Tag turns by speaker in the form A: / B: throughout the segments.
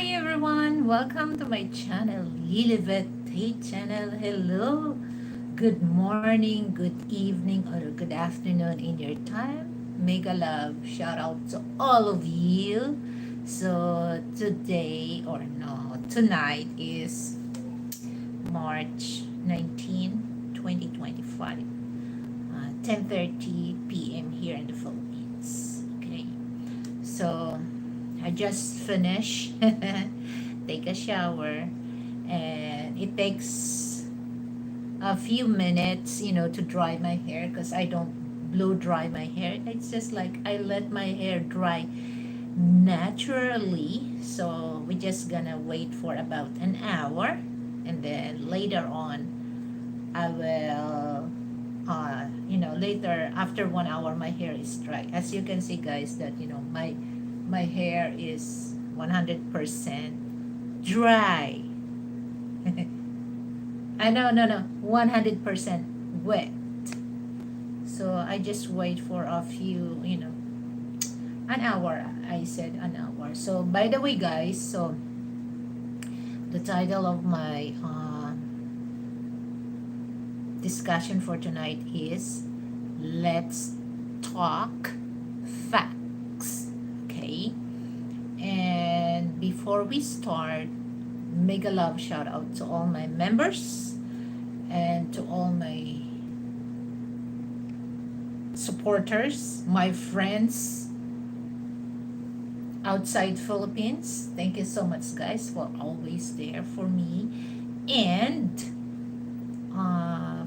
A: Hi everyone, welcome to my channel, Liliveth Tate channel. Hello, good morning, good evening, or good afternoon in your time. Mega love, shout out to all of you. So today, or no, tonight is March 19, 2025, 10:30 p.m. here in the Philippines. Okay, so I just finished take a shower, and it takes a few minutes, to dry my hair because I don't blow dry my hair. It's just like I let my hair dry naturally. So we're just gonna wait for about an hour, and then later on I will later after 1 hour my hair is dry. As you can see guys, that my hair is 100% dry. I know, no, 100% wet. So I just wait for a few, an hour. I said an hour. So by the way, guys, so the title of my discussion for tonight is Let's Talk Facts. Okay. And before we start, mega love shout out to all my members and to all my supporters, my friends outside Philippines. Thank you so much guys for always there for me. And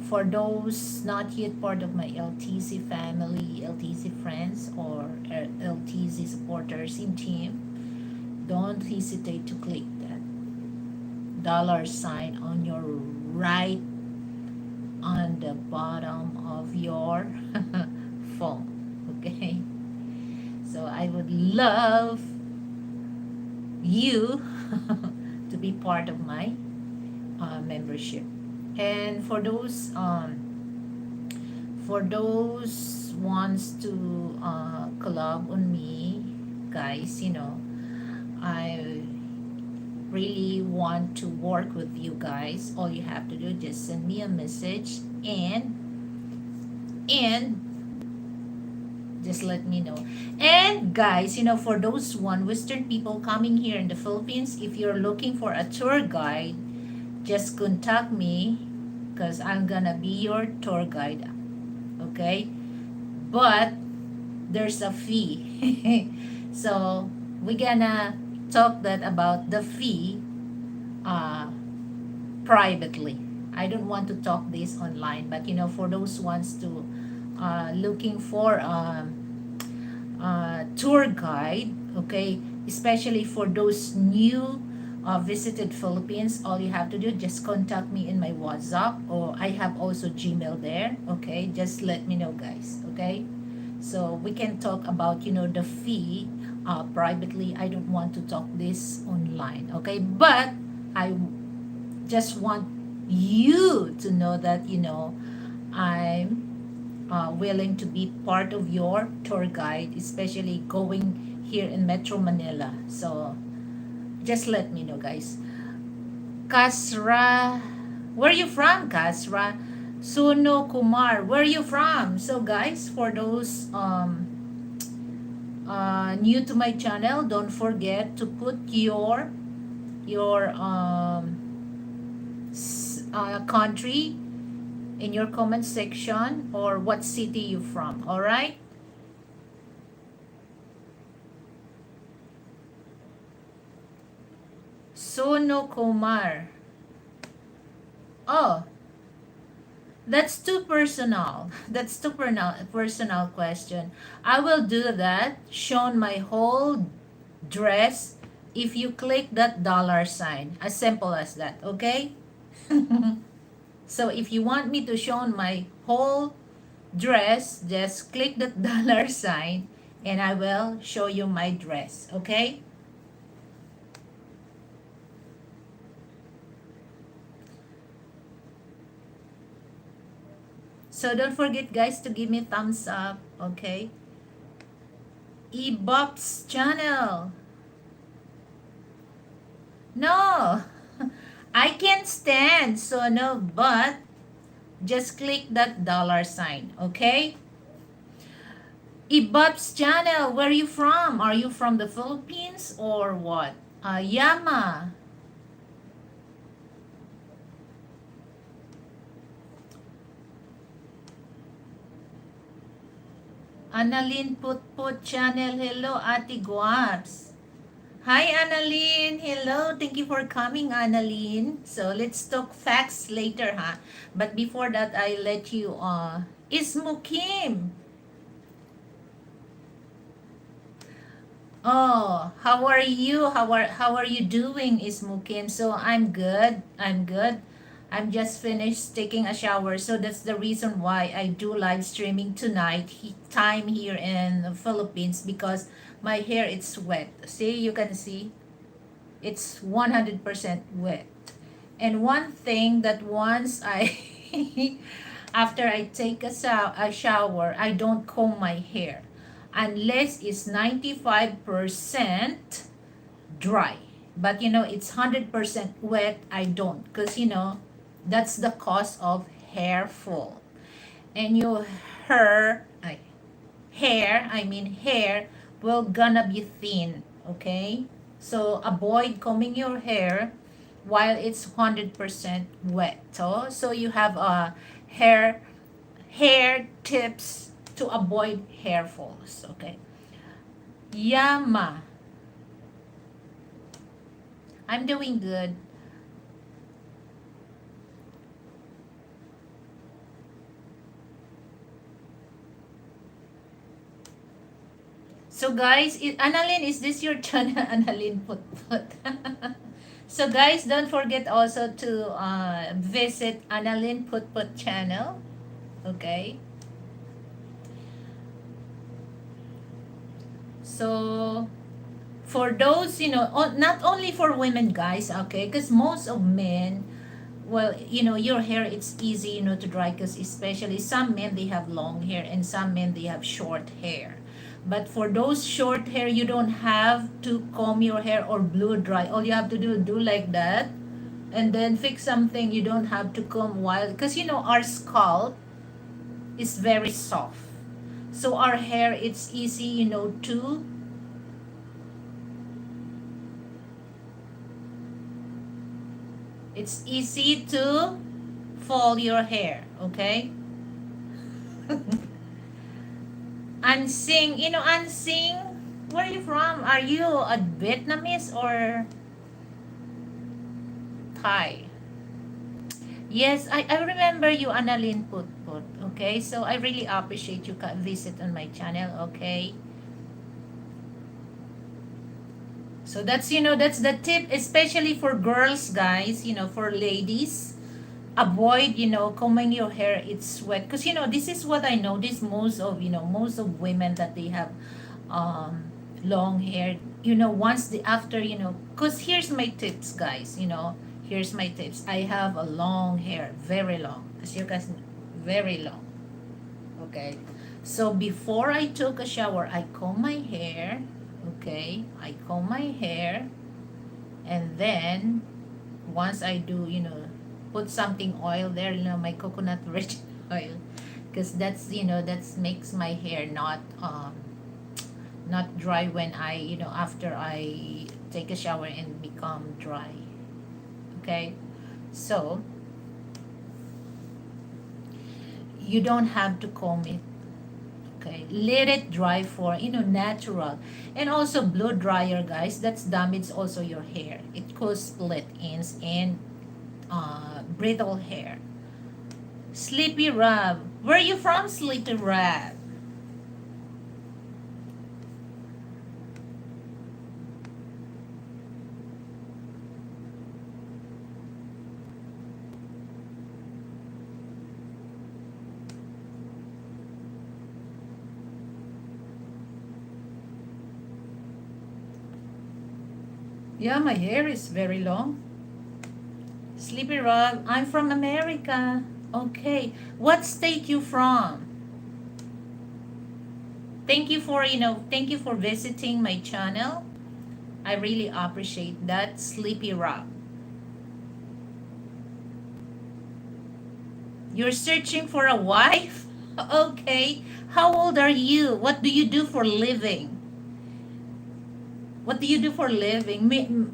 A: for those not yet part of my LTC family, LTC friends, or LTC supporters in team, don't hesitate to click that $sign on your right on the bottom of your phone. Okay, so I would love you to be part of my membership. And for those wants to collab on me, guys, I really want to work with you guys. All you have to do, just send me a message, and just let me know. And guys, for those Western people coming here in the Philippines, if you're looking for a tour guide, just contact me because I'm gonna be your tour guide. Okay, but there's a fee. So we're gonna talk that about the fee uh, privately. I don't want to talk this online, but for those ones to looking for tour guide, okay, especially for those new visited Philippines, all you have to do, just contact me in my WhatsApp, or I have also Gmail there. Okay, just let me know guys. Okay, so we can talk about the fee privately. I don't want to talk this online. Okay, but I just want you to know that I'm willing to be part of your tour guide, especially going here in Metro Manila. So just let me know guys. Kasra, where are you from, Kasra? Suno Kumar, where are you from? So guys, for those new to my channel, don't forget to put your country in your comment section, or what city you from. All right, Sono Kumar. Oh, that's too personal. That's too personal question. I will do that, shown my whole dress, if you click that $sign. As simple as that, okay? So if you want me to show my whole dress, just click that $sign, and I will show you my dress, okay? So don't forget guys to give me thumbs up, okay? Ebop's channel. No, I can't stand. So no, but just click that dollar sign, okay? Ibab's channel, where are you from? Are you from the Philippines or what? Yama, Annalyn Put Put channel, hello, Ate Guaps. Hi, Annalyn. Hello. Thank you for coming, Annalyn. So let's talk facts later, huh? But before that, I let you. Ismu Kim. Oh, how are you? How are you doing, Ismu Kim? So I'm good. I'm good. I'm just finished taking a shower. So that's the reason why I do live streaming tonight. Time here in the Philippines because my hair it's wet. See, you can see. It's 100% wet. And one thing that once I, after I take a shower, I don't comb my hair unless it's 95% dry. But it's 100% wet, I don't. Because, that's the cause of hair fall. And your hair, hair will gonna be thin, okay? So avoid combing your hair while it's 100% wet. So you have hair hair tips to avoid hair falls, okay? Yama, I'm doing good. So guys, Annalyn, is this your channel? Annalyn put put. So guys, don't forget also to visit Annalyn put put channel. Okay. So for those, not only for women, guys, okay, because most of men, well, your hair it's easy, to dry, because especially some men they have long hair and some men they have short hair. But for those short hair, you don't have to comb your hair or blow dry. All you have to do like that, and then fix something. You don't have to comb while, because our scalp is very soft. So our hair it's easy, to it's easy to fall your hair, okay? Ansing, Ansing, where are you from? Are you a Vietnamese or Thai? Yes, I remember you, Annalyn Put Put. Okay, so I really appreciate you visit on my channel. Okay, so that's the tip, especially for girls, guys. For ladies, avoid combing your hair. It's wet because this is what I notice most of women that they have um long hair. Once the after because here's my tips, guys. Here's my tips. I have a long hair, very long, as you guys know, very long. Okay, so before I took a shower, I comb my hair. Okay, I comb my hair, and then once I do, put something oil there, my coconut virgin oil, because that's makes my hair not dry when after I take a shower and become dry. Okay, so you don't have to comb it. Okay, let it dry for natural, and also blow dryer, guys. That's damage also your hair. It causes split ends and brittle hair. Sleepy Rab, where are you from, Sleepy Rab? Yeah, my hair is very long. Sleepy Rab, I'm from America. Okay, what state you from? Thank you for visiting my channel. I really appreciate that, Sleepy Rob. You're searching for a wife? Okay. How old are you? What do you do for living? What do you do for living?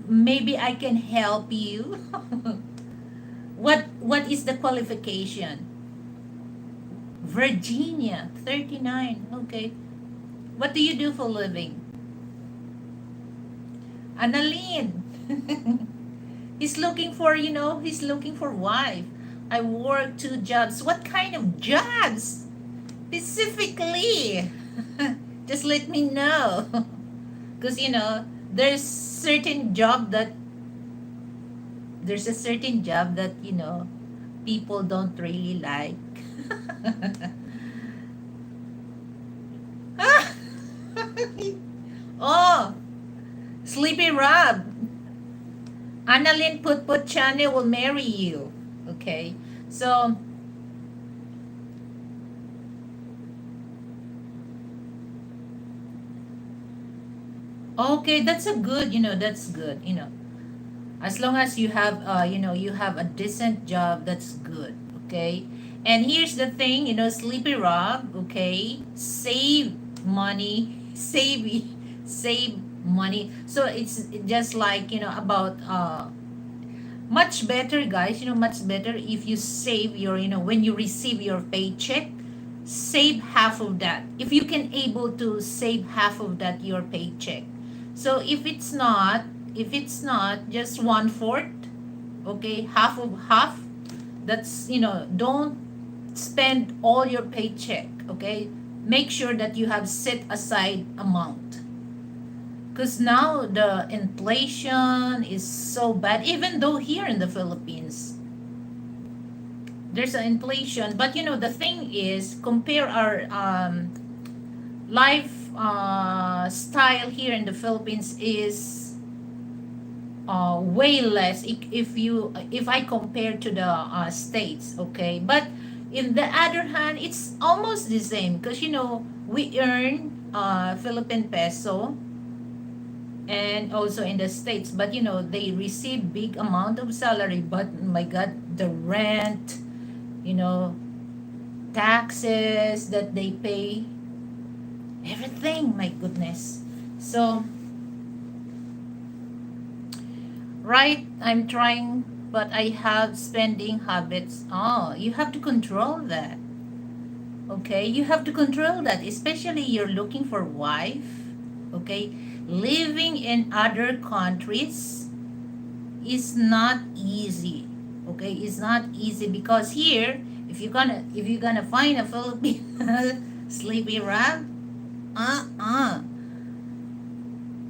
A: Maybe I can help you. What is the qualification? Virginia, 39. Okay. What do you do for living? Annalyn. He's looking for, he's looking for wife. I work 2 jobs. What kind of jobs? Specifically. Just let me know. Because, there's certain job that, there's a certain job that, people don't really like. Oh, Sleepy Rob. Annalyn Put Chane will marry you. Okay. So, okay, that's a good, that's good, As long as you have, you have a decent job, that's good. Okay. And here's the thing, Sleepy Rob, okay, save money, save money. So it's just like, about, much better, guys, much better if you save your, when you receive your paycheck, save half of that. If you can able to save half of that, your paycheck. So if it's not just one fourth, okay, half of half, that's, don't spend all your paycheck, okay? Make sure that you have set aside amount. Because now the inflation is so bad, even though here in the Philippines, there's an inflation. But the thing is, compare our life style here in the Philippines is way less if I compare to the states, okay? But in the other hand, it's almost the same because we earn Philippine peso and also in the states, but they receive big amount of salary, but my god, the rent, you know taxes that they pay, everything, my goodness. So right, I'm trying, but I have spending habits. Oh, you have to control that. Okay, you have to control that, especially you're looking for wife. Okay, living in other countries is not easy. Okay, it's not easy because here, if you're gonna find a Filipino sleepy rat,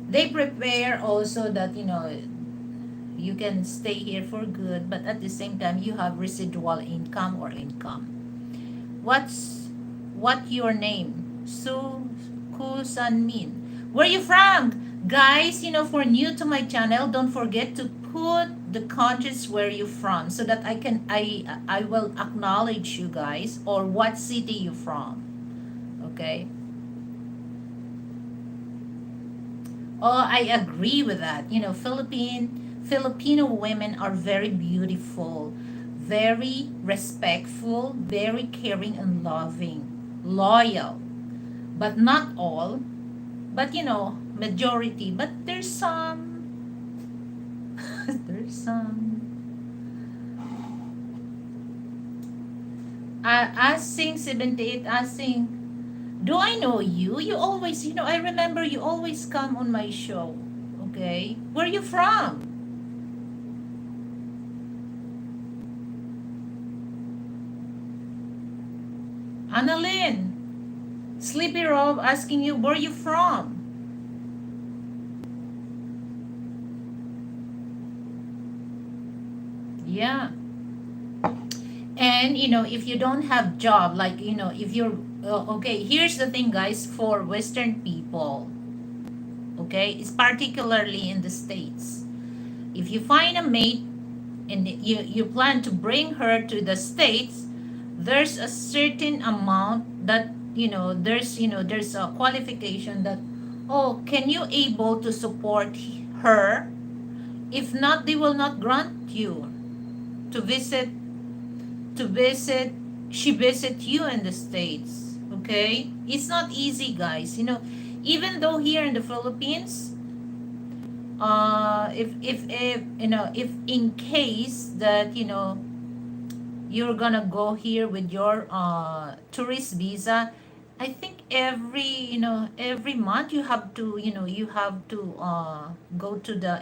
A: they prepare also that you can stay here for good, but at the same time you have residual income or income. What your name? Su Kusan Min. Where you from? Guys, for new to my channel, don't forget to put the countries where you from so that I will acknowledge you guys, or what city you from. Okay? Oh, I agree with that. Filipino women are very beautiful, very respectful, very caring and loving, loyal. But not all. But majority. But there's some. There's some. Asking 78, asking, do I know you? You always, I remember you always come on my show. Okay? Where you from? Annalyn. Sleepy Rob asking you, where you from? Yeah. And, if you don't have job, like, if you're, okay, here's the thing, guys, for Western people, okay, it's particularly in the States. If you find a mate and you plan to bring her to the States, there's a certain amount that, there's a qualification that, oh, can you able to support her. If not, they will not grant you to visit, to visit, she visit you in the States. Okay? It's not easy, guys. Even though here in the Philippines, if if in case that you're gonna go here with your tourist visa, I think every month you have to go to the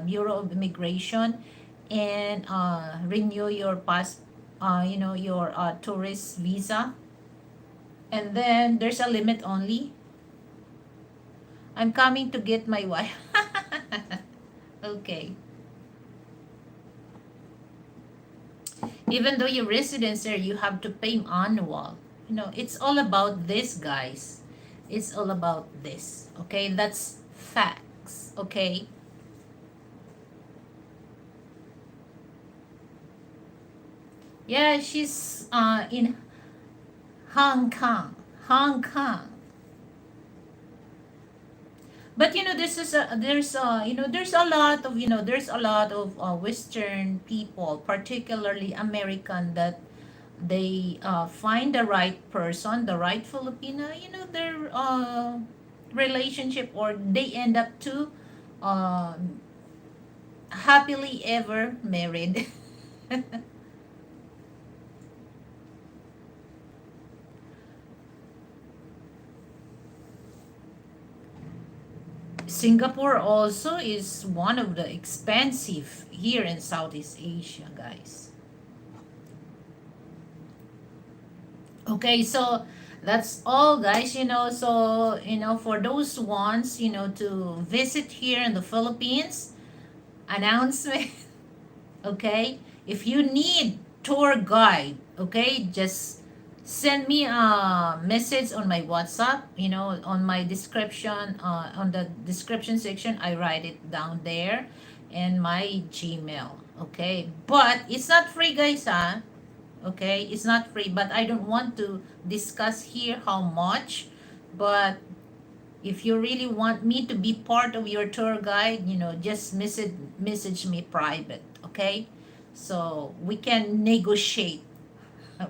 A: Bureau of Immigration and renew your your tourist visa, and then there's a limit only. I'm coming to get my wife. Okay. Even though your residence there, you have to pay annual. It's all about this, guys. It's all about this. Okay, that's facts. Okay. Yeah, she's in Hong Kong. Hong Kong. But this is there's a lot of Western people, particularly American, that they find the right person, the right Filipina, their relationship, or they end up to uh, happily ever married. Singapore also is one of the expensive here in Southeast Asia, guys. Okay, so that's all, guys. So for those ones to visit here in the Philippines, announcement. Okay, if you need tour guide, okay, just send me a message on my WhatsApp. On my description, on the description section, I write it down there, and my Gmail. Okay, but it's not free, guys. Okay, it's not free, but I don't want to discuss here how much. But if you really want me to be part of your tour guide, just message me private. Okay, so we can negotiate.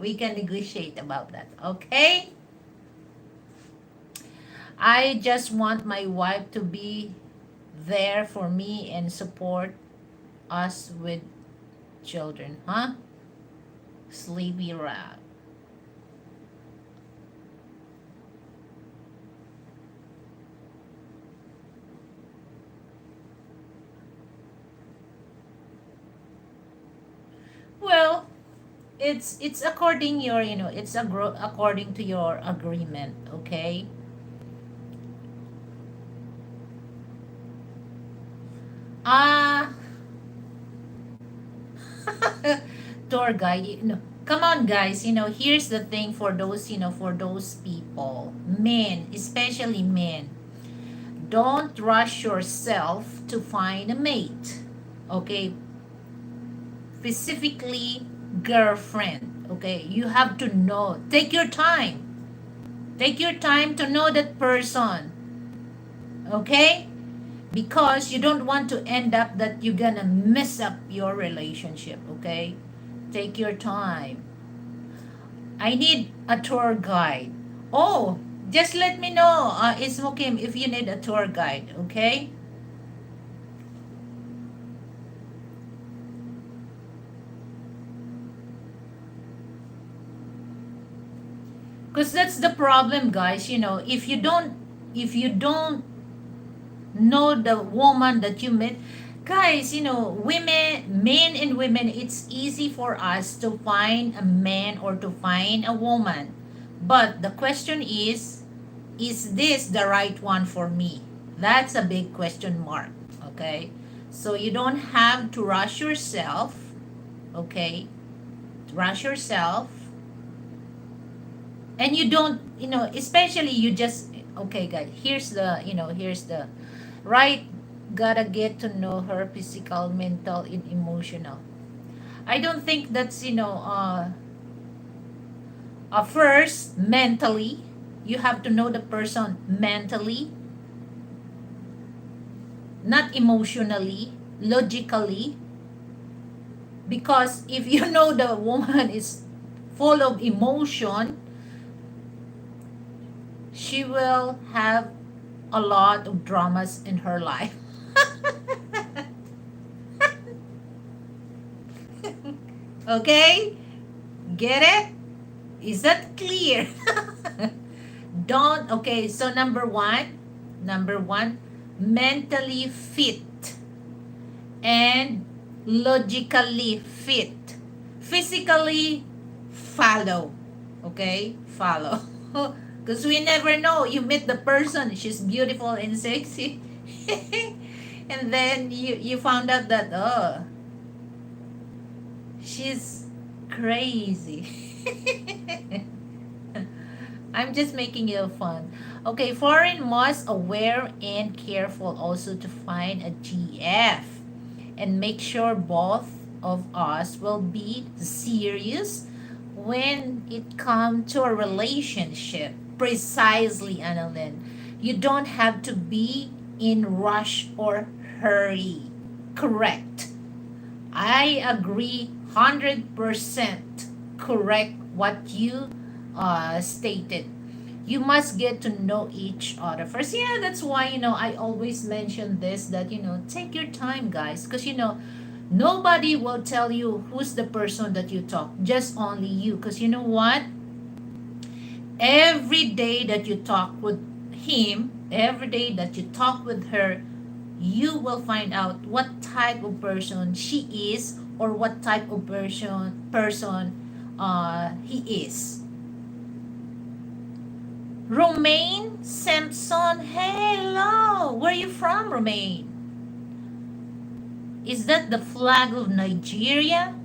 A: We can negotiate about that. Okay, I just want my wife to be there for me and support us with children, huh? Sleepy rat. Well, it's according your according to your agreement. Okay. Ah, tour guide. Come on, guys. Here's the thing for those for those people, men, especially men. Don't rush yourself to find a mate. Okay, specifically girlfriend. Okay, you have to know. Take your time. Take your time to know that person. Okay, because you don't want to end up that you're gonna mess up your relationship. Okay, take your time. I need a tour guide. Oh, just let me know. It's okay if you need a tour guide. Okay. Because that's the problem, guys. If you don't know the woman that you met, guys, women, men and women, it's easy for us to find a man or to find a woman. But the question is this the right one for me? That's a big question mark. Okay. So you don't have to rush yourself. Okay. Rush yourself. And you don't, especially you just, okay, guys, here's the right, gotta get to know her physical, mental, and emotional. I don't think that's first, mentally, you have to know the person mentally. not emotionally, logically, because if you know the woman is full of emotion, she will have a lot of dramas in her life. Okay? Get it? Is that clear? Don't, okay, so number one, mentally fit and logically fit. Physically, follow. Okay? Follow. Because we never know. You meet the person, she's beautiful and sexy. And then you found out that, oh, she's crazy. I'm just making it fun. Okay, foreign must aware and careful also to find a GF and make sure both of us will be serious when it comes to a relationship. Precisely, Annalyn. You don't have to be in rush or hurry. Correct. I agree 100% correct what you stated. You must get to know each other first. Yeah, that's why, I always mention this, that, take your time, guys. Because, nobody will tell you who's the person that you talk. Just only you. Because you know what? Every day that you talk with him, every day that you talk with her, you will find out what type of person she is, or what type of person he is. Romaine Sampson, hello. Where are you from, Romaine? Is that the flag of Nigeria?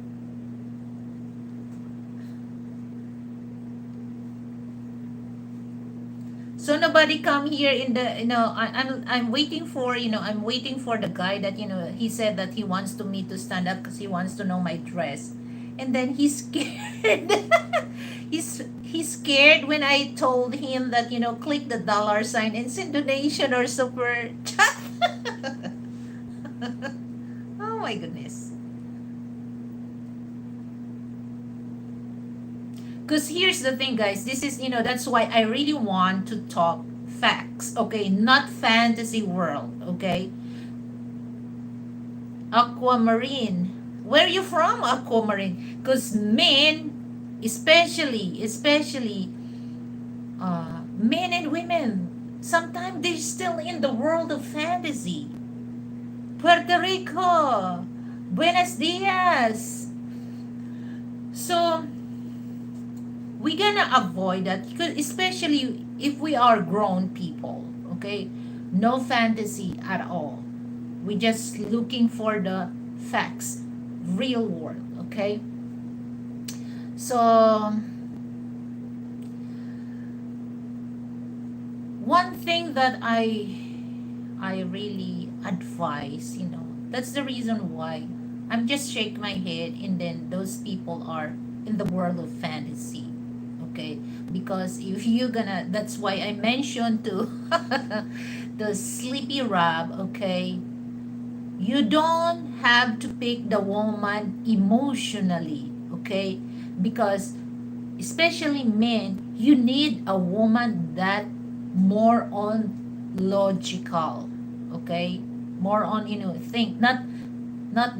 A: So nobody come here in the, I'm waiting for, I'm waiting for the guy that, he said that he wants to me to stand up because he wants to know my dress. And then he's scared. He's scared when I told him that, click the dollar sign and send donation or super chat. Oh my goodness. Because here's the thing, guys. This is, that's why I really want to talk facts, okay? Not fantasy world, okay? Aquamarine. Where are you from, Aquamarine? Because men, especially men and women, sometimes they're still in the world of fantasy. Puerto Rico. Buenos dias. So, we're gonna avoid that, because especially if we are grown people, okay? No fantasy at all. We're just looking for the facts, real world, okay? So, one thing that I really advise, that's the reason why I'm just shake my head, and then those people are in the world of fantasy, okay? Because if you're gonna, that's why I mentioned to the sleepy rab, okay? You don't have to pick the woman emotionally, okay? Because especially men, you need a woman that more on logical, okay? More on, think, not not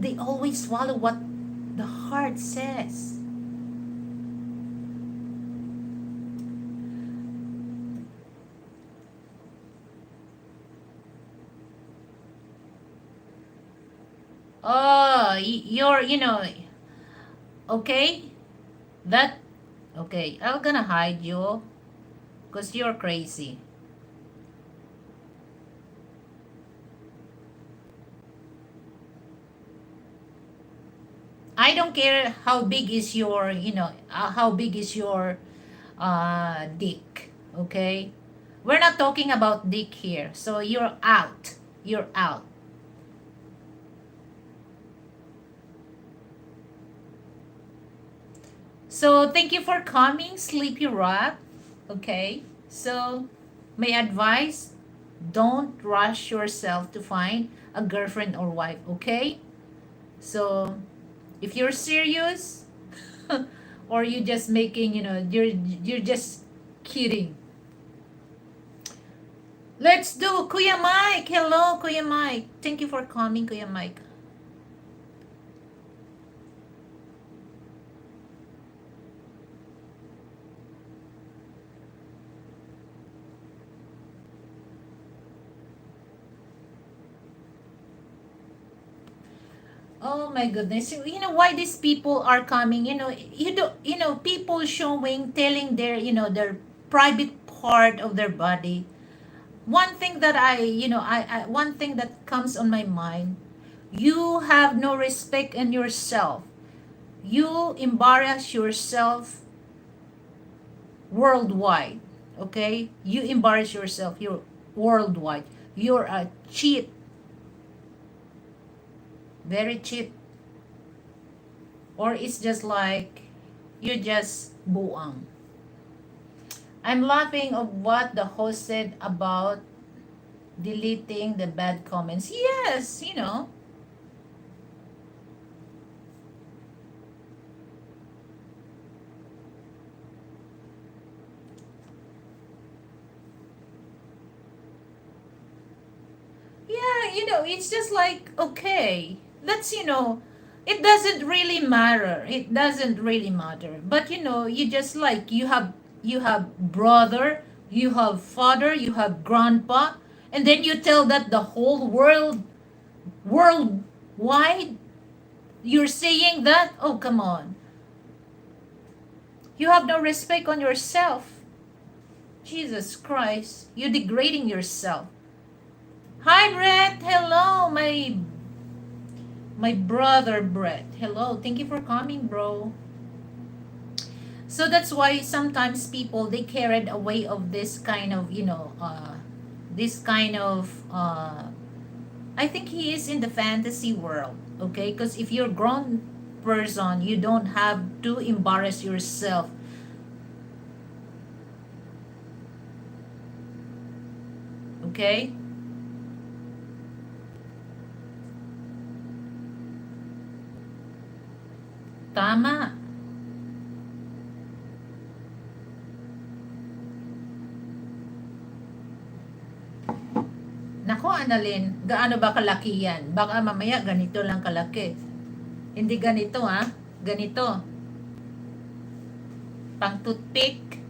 A: they always follow what the heart says. Oh, you're, okay? That, okay, I'm gonna hide you because you're crazy. I don't care how big is your, how big is your dick, okay? We're not talking about dick here. So you're out. You're out. So thank you for coming, Sleepy Rock. Okay. So my advice, Don't rush yourself to find a girlfriend or wife, okay? So if you're serious, or you just making, you're just kidding. Let's do Kuya Mike. Hello, Kuya Mike. Thank you for coming, Kuya Mike. Oh my goodness. You know why these people are coming, people showing, telling their, their private part of their body. One thing that one thing that comes on my mind, you have no respect in yourself. You embarrass yourself worldwide. Okay? You embarrass yourself. You're worldwide. You're a cheap, very cheap. Or it's just like you just buang. I'm laughing of what the host said about deleting the bad comments. Yes, yeah, it's just like, okay, that's, it doesn't really matter. It doesn't really matter. But, you just like, you have brother, you have father, you have grandpa, and then you tell that the whole worldwide, you're saying that? Oh, come on. You have no respect on yourself. Jesus Christ, you're degrading yourself. Hi, Brett. Hello, my brother Brett. Hello. Thank you for coming, bro. So that's why sometimes people, they carried away of this kind of, this kind of I think he is in the fantasy world, okay? Because if you're a grown person, you don't have to embarrass yourself, okay? Tama. Nako, Annalyn, gaano ba kalaki yan? Baka mamaya ganito lang kalaki. Hindi ganito, ha? Ganito. Pang toothpick.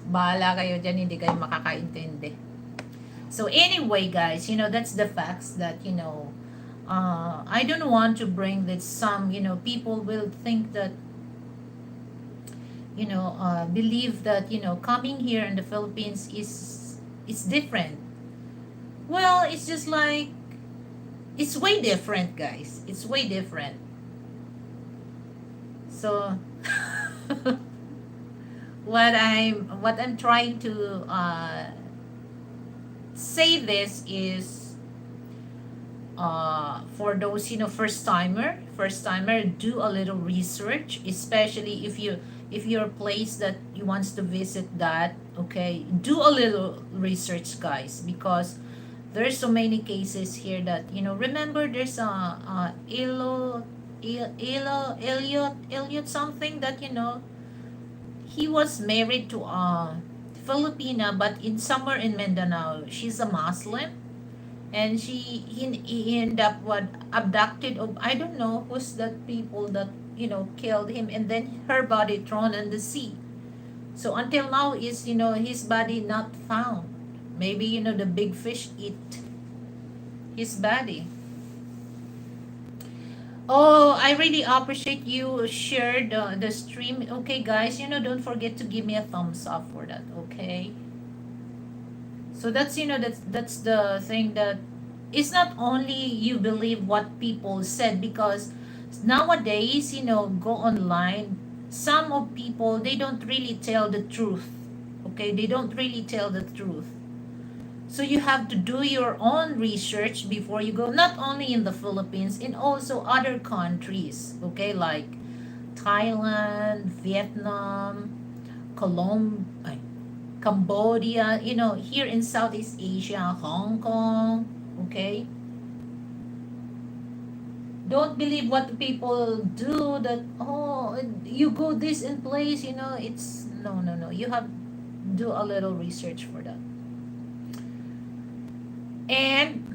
A: Bahala kayo dyan, hindi kayo makakaintindi. So anyway, guys, that's the facts that, I don't want to bring that some, people will think that, believe that, coming here in the Philippines is different. Well, it's just like, it's way different, guys. It's way different. So what I'm trying to say this is, for those, first timer, do a little research, especially if you're a place that you wants to visit, that, okay, do a little research, guys, because there's so many cases here that, remember, there's a Elliot something, that, he was married to a Filipina, but in somewhere in Mindanao, she's a Muslim, and he ended up what, abducted, of, I don't know who's that people that, killed him, and then her body thrown in the sea. So until now is, his body not found. Maybe, the big fish eat his body. Oh, I really appreciate you shared the stream. Okay, guys, don't forget to give me a thumbs up for that, okay? So that's, that's the thing, that it's not only you believe what people said, because nowadays, go online, some of people, they don't really tell the truth, okay? They don't really tell the truth. So you have to do your own research before you go, not only in the Philippines, in also other countries, okay, like Thailand, Vietnam, Cambodia, here in Southeast Asia, Hong Kong, okay? Don't believe what people do that, oh, you go this in place, it's, no, no, no. You have do a little research for that. And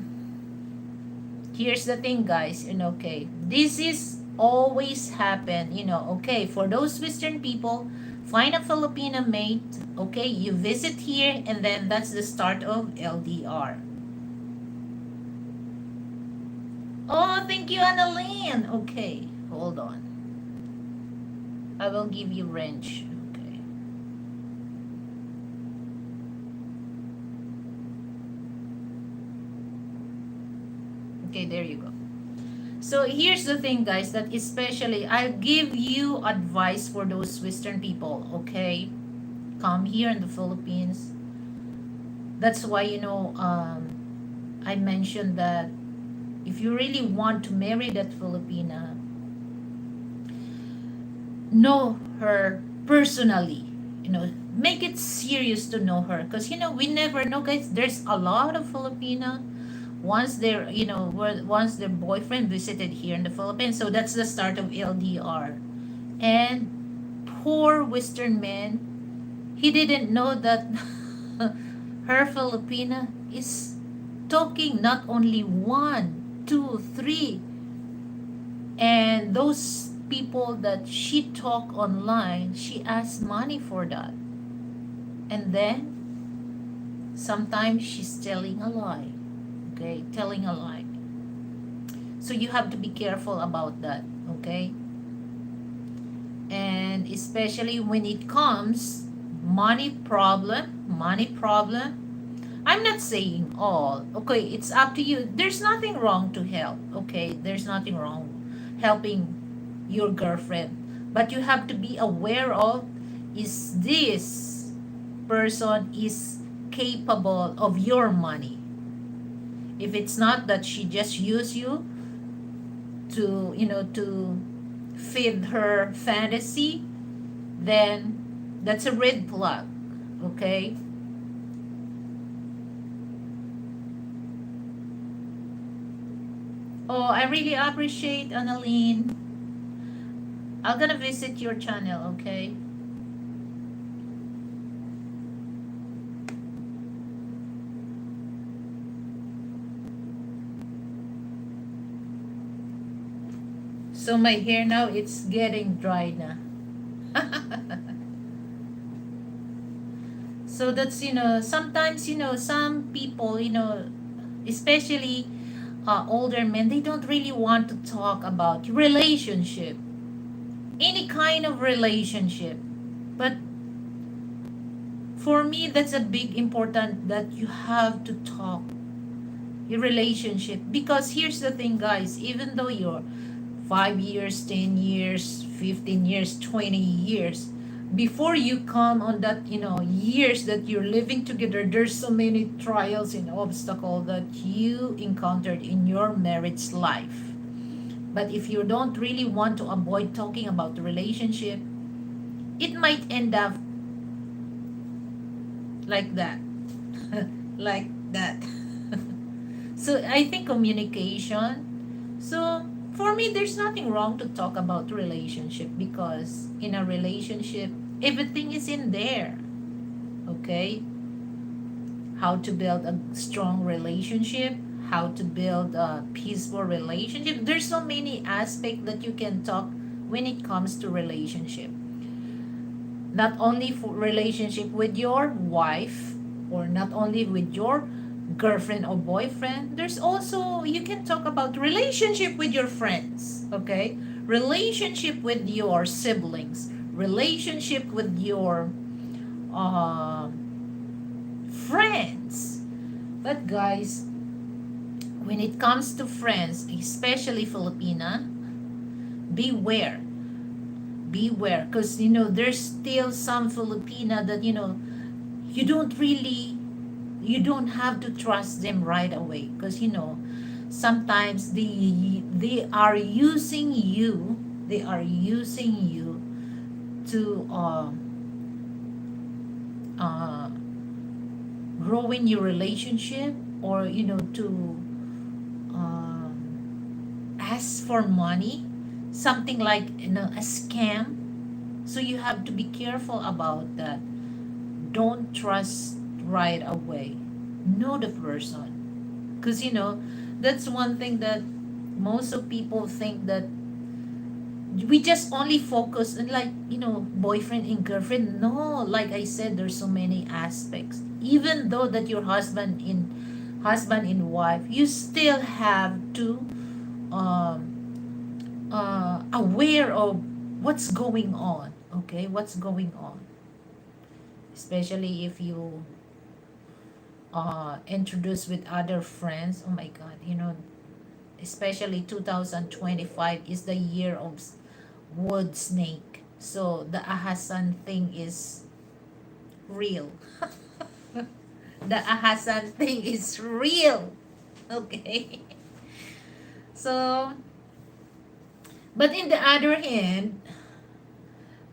A: here's the thing, guys, okay, this is always happen, okay, for those Western people, find a Filipino mate, okay, you visit here, and then that's the start of LDR. Oh, thank you, Annalyn. Okay, hold on. I will give you wrench. Okay. Okay, there you go. So here's the thing, guys, that especially I'll give you advice for those Western people, okay? Come here in the Philippines. That's why, I mentioned that if you really want to marry that Filipina, know her personally, make it serious to know her, because we never know, guys. There's a lot of Filipina once once their boyfriend visited here in the Philippines, so that's the start of LDR. And poor Western man, he didn't know that her Filipina is talking not only one, two, three, and those people that she talk online, she asks money for that. And then sometimes she's telling a lie. Okay, telling a lie. So you have to be careful about that, okay? And especially when it comes money problem. I'm not saying all. Okay, it's up to you. There's nothing wrong to help. Okay, there's nothing wrong helping your girlfriend. But you have to be aware of, is this person is capable of your money? If it's not, that she just use you to, to feed her fantasy, then that's a red flag. Okay? Oh, I really appreciate, Annalyn. I'm gonna visit your channel, okay? So my hair now, it's getting dry now. So that's, sometimes, some people, especially older men, they don't really want to talk about relationship, any kind of relationship. But for me, that's a big important that you have to talk your relationship, because here's the thing, guys, even though you're 5 years, 10 years, 15 years, 20 years, before you come on that, years that you're living together, there's so many trials and obstacles that you encountered in your marriage life. But if you don't really want to avoid talking about the relationship, it might end up like that. Like that. So I think communication. So for me, there's nothing wrong to talk about relationship, because in a relationship, everything is in there. Okay? How to build a strong relationship, how to build a peaceful relationship. There's so many aspects that you can talk when it comes to relationship. Not only for relationship with your wife, or not only with your girlfriend or boyfriend, there's also, you can talk about relationship with your friends, okay? Relationship with your siblings, relationship with your uh, friends. But guys, when it comes to friends, especially Filipina, beware. Beware, because there's still some Filipina that you don't really, you don't have to trust them right away, because sometimes they are using you, to ruin your relationship, or to ask for money, something like a scam. So you have to be careful about that. Don't trust right away. Know the person, because that's one thing that most of people think, that we just only focus on, like, boyfriend and girlfriend. No, like I said, there's so many aspects. Even though that your husband and wife, you still have to um aware of what's going on. Okay, what's going on, especially if you introduce with other friends. Oh my god, especially 2025 is the year of wood snake. So the ahasan thing is real. The ahasan thing is real. Okay. So, but in the other hand,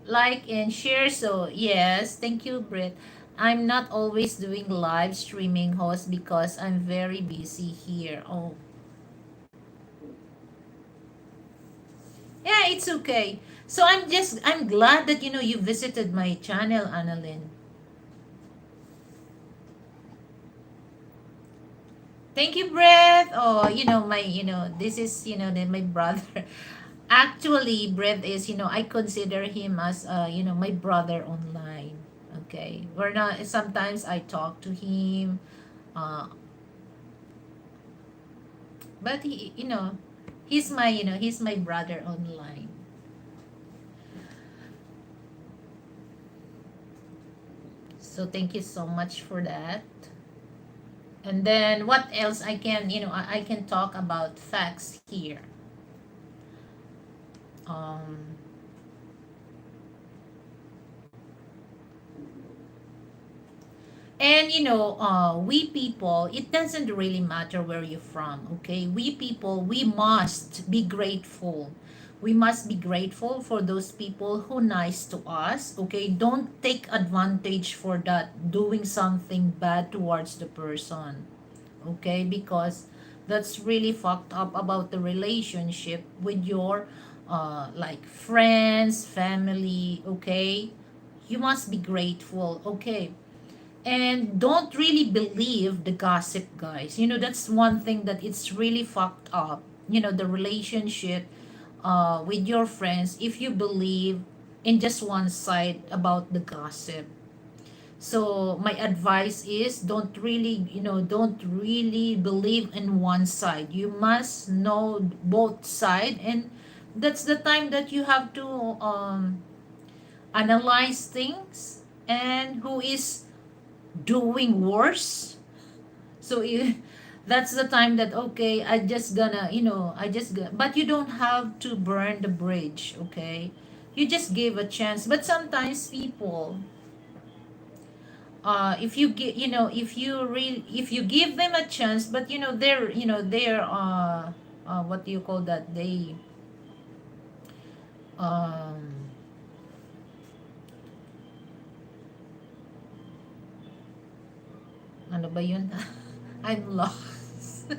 A: like and share. So yes, thank you, Britt. I'm not always doing live streaming host because I'm very busy here. Oh, yeah, it's okay. So I'm glad that you visited my channel, Annalyn. Thank you, Brett. Oh, this is, my brother. Actually, Brett is, I consider him as, my brother online. Okay. We're not, sometimes I talk to him, uh, but he's my brother online. So thank you so much for that. And then what else I can, I can talk about facts here. Um, And we people, it doesn't really matter where you're from, okay? We people, we must be grateful. We must be grateful for those people who nice to us, okay? Don't take advantage for that, doing something bad towards the person, okay? Because that's really fucked up about the relationship with your like friends, family, okay? You must be grateful, okay? And don't really believe the gossip, guys. That's one thing that it's really fucked up. The relationship with your friends, if you believe in just one side about the gossip. So my advice is, don't really believe in one side. You must know both side, and that's the time that you have to analyze things, and who is doing worse. So that's the time that, okay, I just gonna, but you don't have to burn the bridge, okay? You just give a chance. But sometimes people, if you give, if you give them a chance, but they're what do you call that, they um ano ba yun? I'm lost.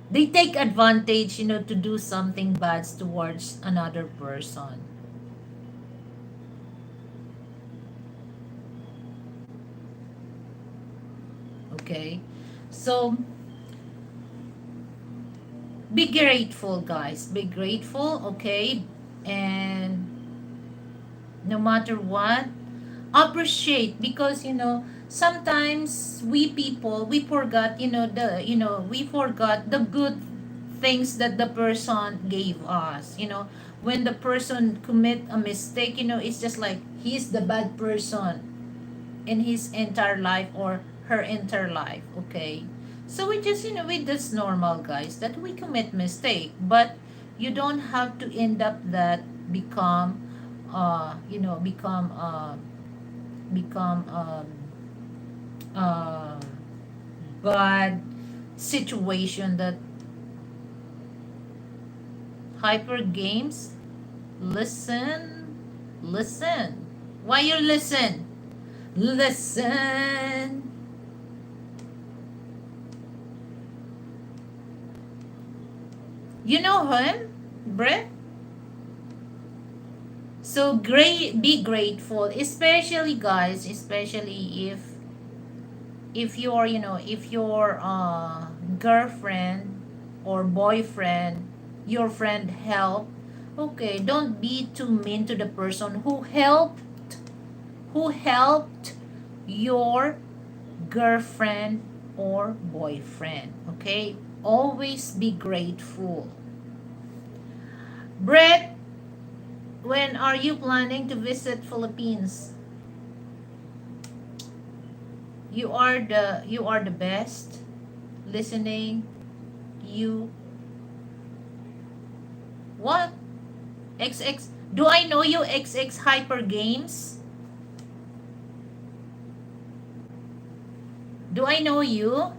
A: They take advantage, to do something bad towards another person. Okay? So, be grateful, guys. Be grateful, okay? And no matter what, appreciate, because sometimes we people, we forgot, we forgot the good things that the person gave us. When the person commit a mistake, it's just like he's the bad person in his entire life, or her entire life, okay? So we just, we just normal, guys, that we commit mistake, but you don't have to end up that become become uh, bad situation, that hyper games. Listen, why you listen? Listen. You know him, Brett? So great, be grateful, especially guys, especially if your, if your girlfriend or boyfriend, your friend help. Okay, don't be too mean to the person who helped your girlfriend or boyfriend. Okay, always be grateful. Brett, when are you planning to visit Philippines? You are the best listening. You what? XX, do I know you, XX Hyper Games? Do I know you?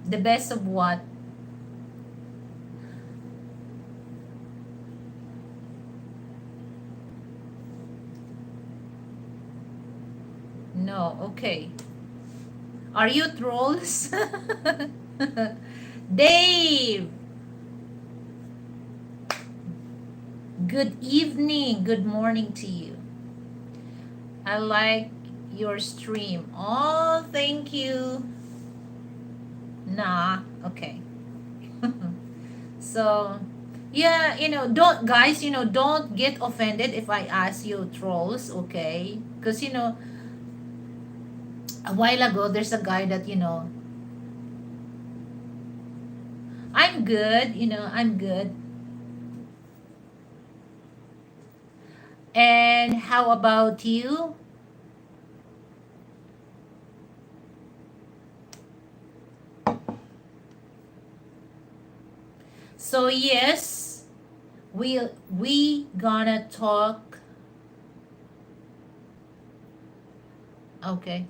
A: The best of what? No, okay. Are you trolls? Dave, good evening, good morning to you. I like your stream. Oh, thank you. Nah, okay. So, yeah, don't, guys, don't get offended if I ask you trolls, okay? Because, a while ago, there's a guy that, I'm good, I'm good. And how about you? So, yes, we gonna talk. Okay.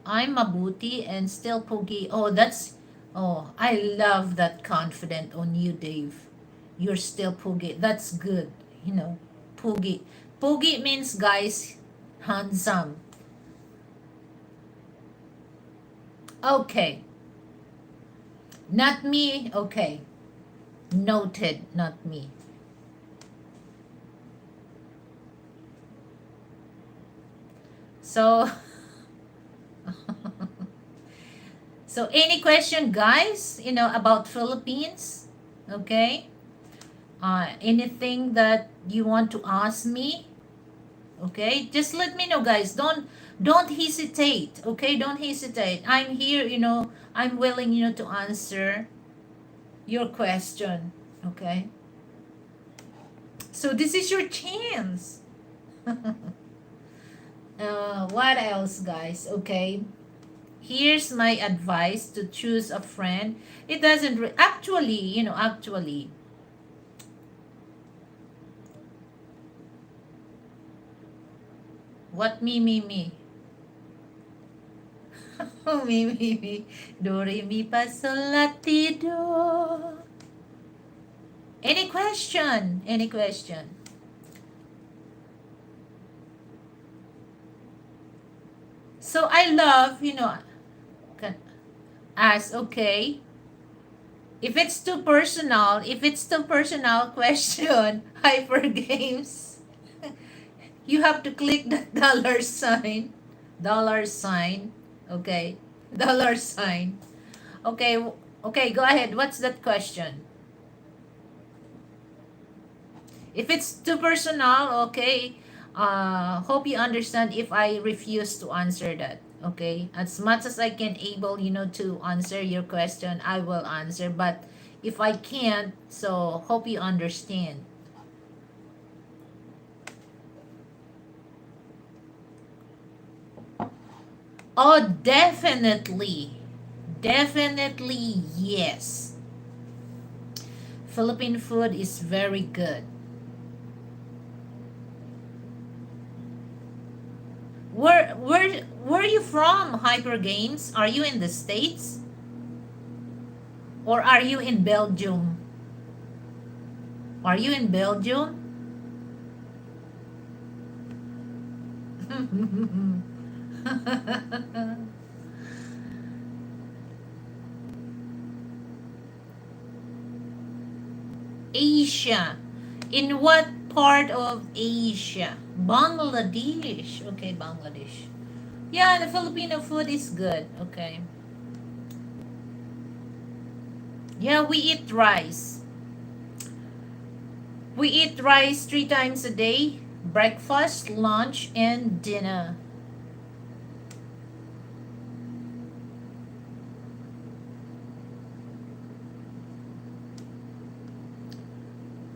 A: I'm mabuti and still pogi. Oh, I love that confident on you, Dave. You're still pogi. That's good. You know, pogi. Pogi means, guys, handsome. Okay. Not me. Okay. Noted. Not me. So, so any question, guys, about Philippines? Okay. Anything that you want to ask me? Okay, just let me know, guys. Don't hesitate. Okay, don't hesitate. I'm here, I'm willing, to answer your question. Okay, so this is your chance. What else, guys? Okay, here's my advice to choose a friend. It doesn't actually, what me. Me. Do re mi fa sol la ti do. Any question? Any question? So I love, can ask, okay. If it's too personal question, hyper games, you have to click the dollar sign, okay, dollar sign. Okay, okay, go ahead. What's that question? If it's too personal, okay, hope you understand if I refuse to answer that. Okay, as much as I can able, to answer your question, I will answer. But if I can't, so hope you understand. Oh, definitely, definitely yes. Philippine food is very good. Where are you from? Hyper Games? Are you in the States or are you in Belgium? Are you in Belgium? Asia. In what part of Asia? Bangladesh. Okay, Bangladesh. Yeah, the Filipino food is good. Okay. Yeah, we eat rice. We eat rice 3 times a day: breakfast, lunch, and dinner.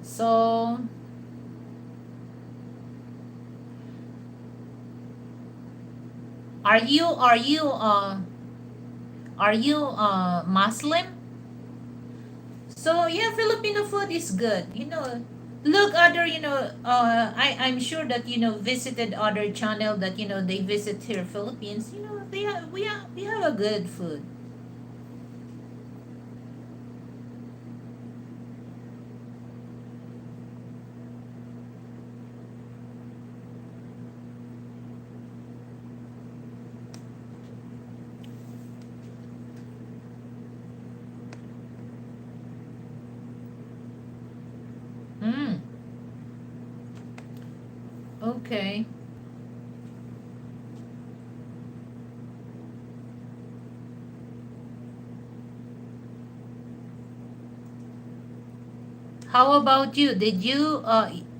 A: So, are you Muslim? So yeah, Filipino food is good. Look other, I'm sure that visited other channel that they visit here Philippines. We have a good food. Mm, okay. How about you?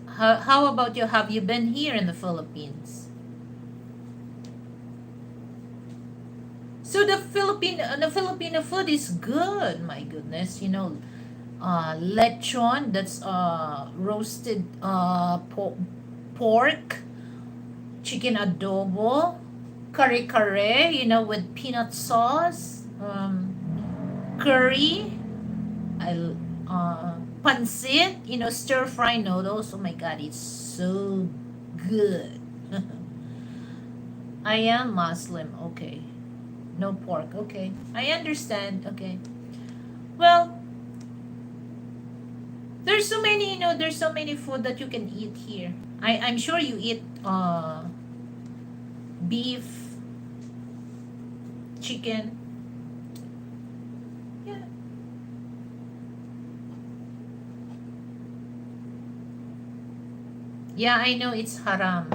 A: How about you? Have you been here in the Philippines? So the Filipino food is good. My goodness, lechon, that's roasted pork, chicken adobo, kare kare, with peanut sauce, curry, I pancit, stir fry noodles. Oh my god, it's so good. I am Muslim. Okay, no pork. Okay, I understand. Okay, well, there's so many food that you can eat here. I'm sure you eat beef, chicken. Yeah. Yeah, I know it's haram.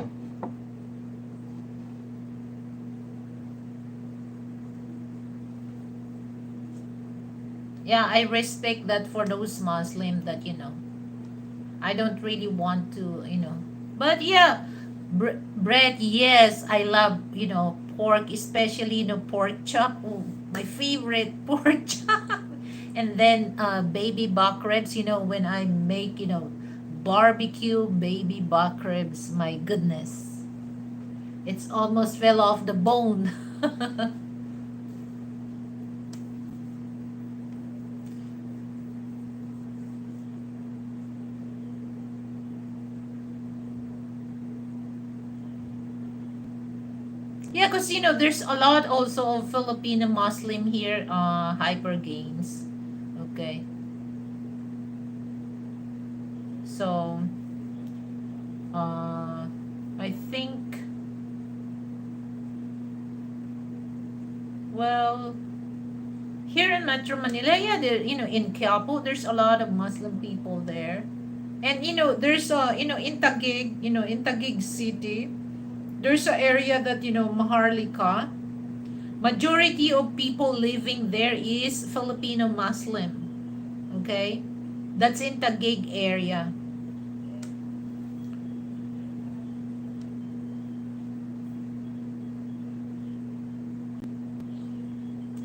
A: Yeah, I respect that for those Muslim that I don't really want to. But yeah, bread, yes, I love pork, especially pork chop. Oh, my favorite pork chop. And then baby back ribs, when I make barbecue baby back ribs, my goodness, it's almost fell off the bone. Yeah, because there's a lot also of Filipino Muslim here, hyper games. Okay, so uh, I think, well, here in Metro Manila, yeah, in Quiapo, there's a lot of Muslim people there, and there's in Taguig, in Taguig City, there's a area that Maharlika. Majority of people living there is Filipino Muslim. Okay, that's in Taguig area.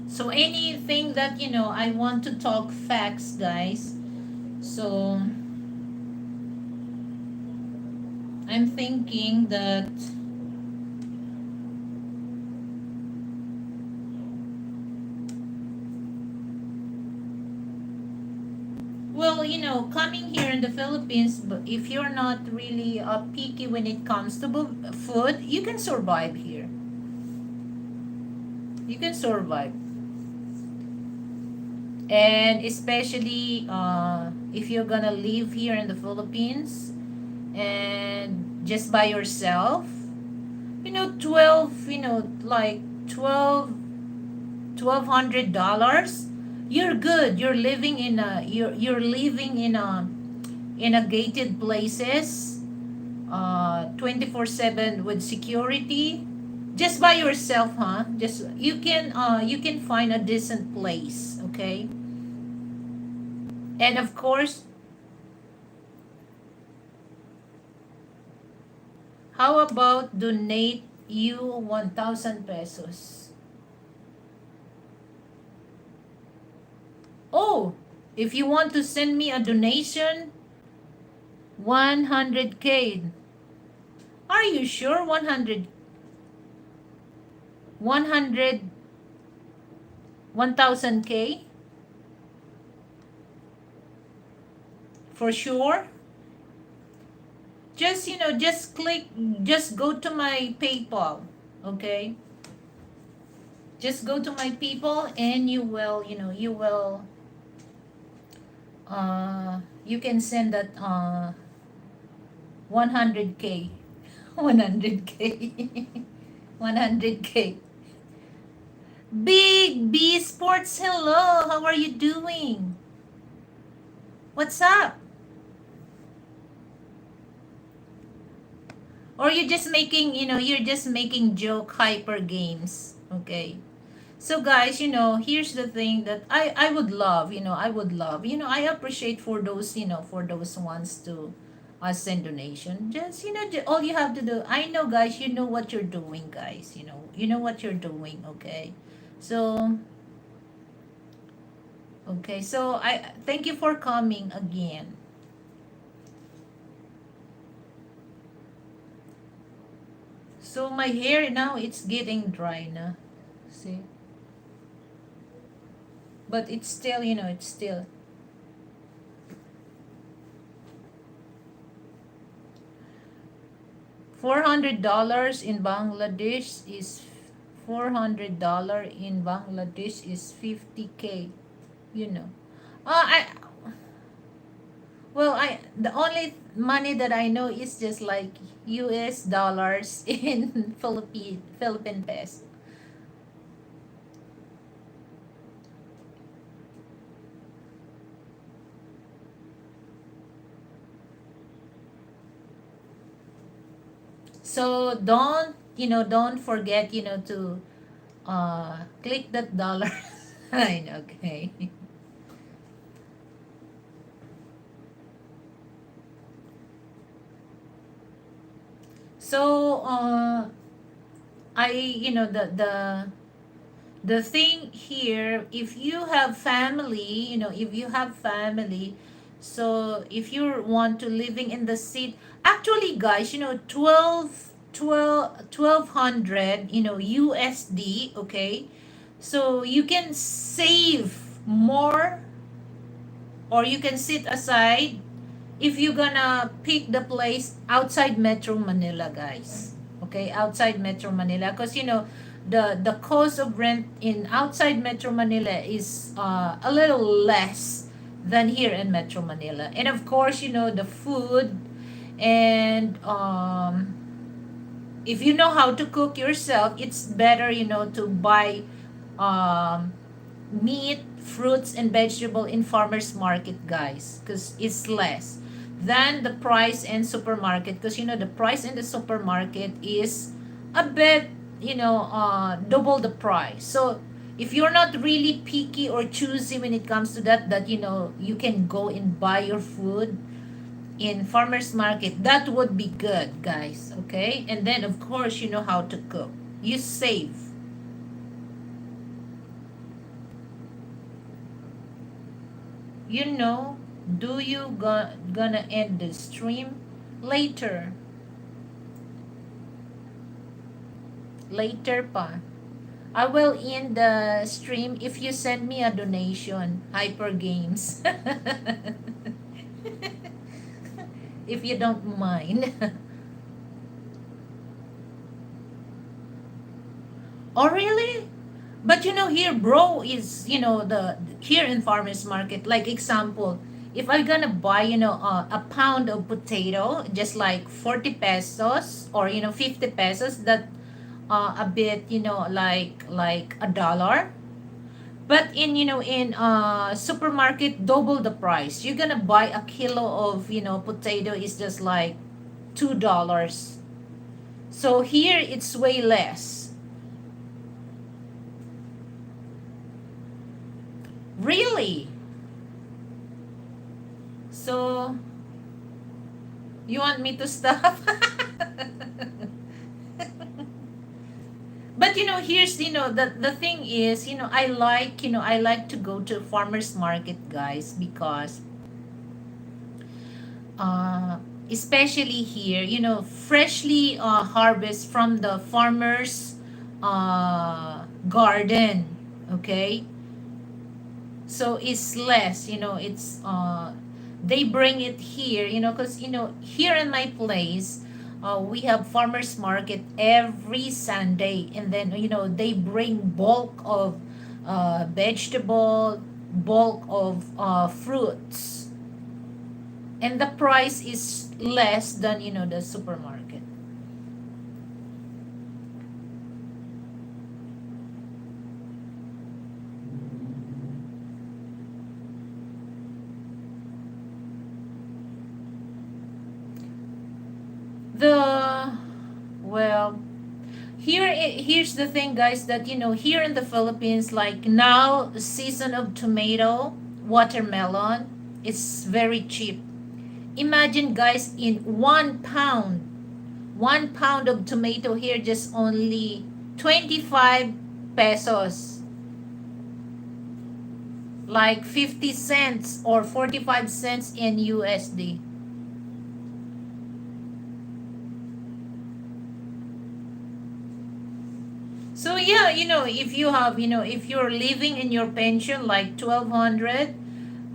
A: So anything that I want to talk facts, guys. So I'm thinking that, well, coming here in the Philippines, but if you're not really picky when it comes to food, you can survive here. You can survive. And especially if you're gonna live here in the Philippines and just by yourself, 12, like 1200 dollars, you're good. You're living in a in a gated places, 24/7 with security. Just by yourself, huh? Just you can find a decent place, okay? And of course, how about donate you 1,000 pesos? Oh, if you want to send me a donation, 100K. Are you sure 100 1,000K? For sure? Just, just click, just go to my PayPal, okay? Just go to my PayPal and you can send that 100K. 100K. 100K. Big B Sports, hello. How are you doing? What's up? Or you're just making joke hyper games. Okay. So guys, here's the thing that I would love, I would love, I appreciate for those, for those ones to send donation. Just, all you have to do, I know guys, you know what you're doing, guys, you know what you're doing, okay? So, okay, so I thank you for coming again. So my hair now, it's getting dry now. See? But it's still, it's still $400 in Bangladesh is $400 in Bangladesh is 50K, you know. I well, I the only money that I know is just like US dollars in Philippine peso. So don't forget, to click that dollar sign, okay? So I the thing here, if you have family, if you have family, so if you want to living in the city, actually guys, 1200, USD, okay? So you can save more, or you can sit aside if you're gonna pick the place outside Metro Manila, guys. Okay, outside Metro Manila, because the cost of rent in outside Metro Manila is a little less than here in Metro Manila, and of course, the food, and if you know how to cook yourself, it's better, to buy um, meat, fruits, and vegetable in farmers market, guys, because it's less than the price in supermarket. Because the price in the supermarket is a bit, double the price. So if you're not really picky or choosy when it comes to that you can go and buy your food in farmers market. That would be good, guys. Okay, and then of course you know how to cook. You save. You know, do you gonna end the stream later? Later pa. I will end the stream if you send me a donation. Hyper Games. If you don't mind. Oh, really? But here, bro, is, the here in farmers market, like example, if I'm gonna buy, a pound of potato, just like 40 pesos or, 50 pesos, that a bit, like a dollar. But in, in supermarket, double the price. You're gonna buy a kilo of, potato is just like $2. So here it's way less. Really? So you want me to stop? But here's, the thing is, I like to go to farmers market, guys, because uh especially here, freshly harvest from the farmers garden, okay? So it's less, it's they bring it here, because here in my place, we have farmers market every Sunday, and then they bring bulk of vegetable, bulk of fruits, and the price is less than the supermarket. The well, here's the thing, guys, that here in the Philippines, like now season of tomato, watermelon, it's very cheap. Imagine, guys, in 1 pound of tomato here, just only 25 pesos, like 50 cents or 45 cents in USD. So yeah, if you have, if you're living in your pension like 1200,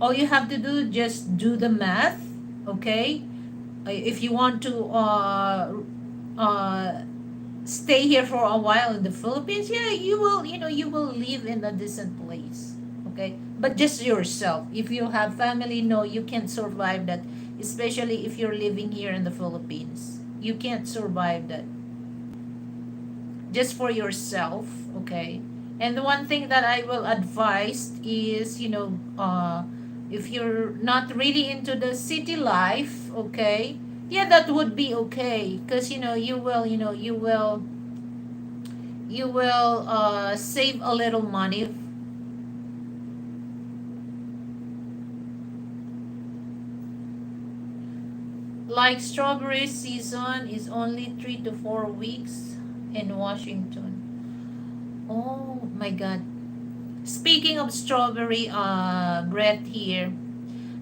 A: all you have to do, just do the math, okay? If you want to uh stay here for a while in the Philippines, yeah, you will live in a decent place, okay? But just yourself. If you have family, no, you can't survive that, especially if you're living here in the Philippines. You can't survive that. Just for yourself, okay? And the one thing that I will advise is, if you're not really into the city life, okay, yeah, that would be okay, because you will save a little money. Like strawberry season is only 3 to 4 weeks in Washington. Oh my God. Speaking of strawberry, Brett here,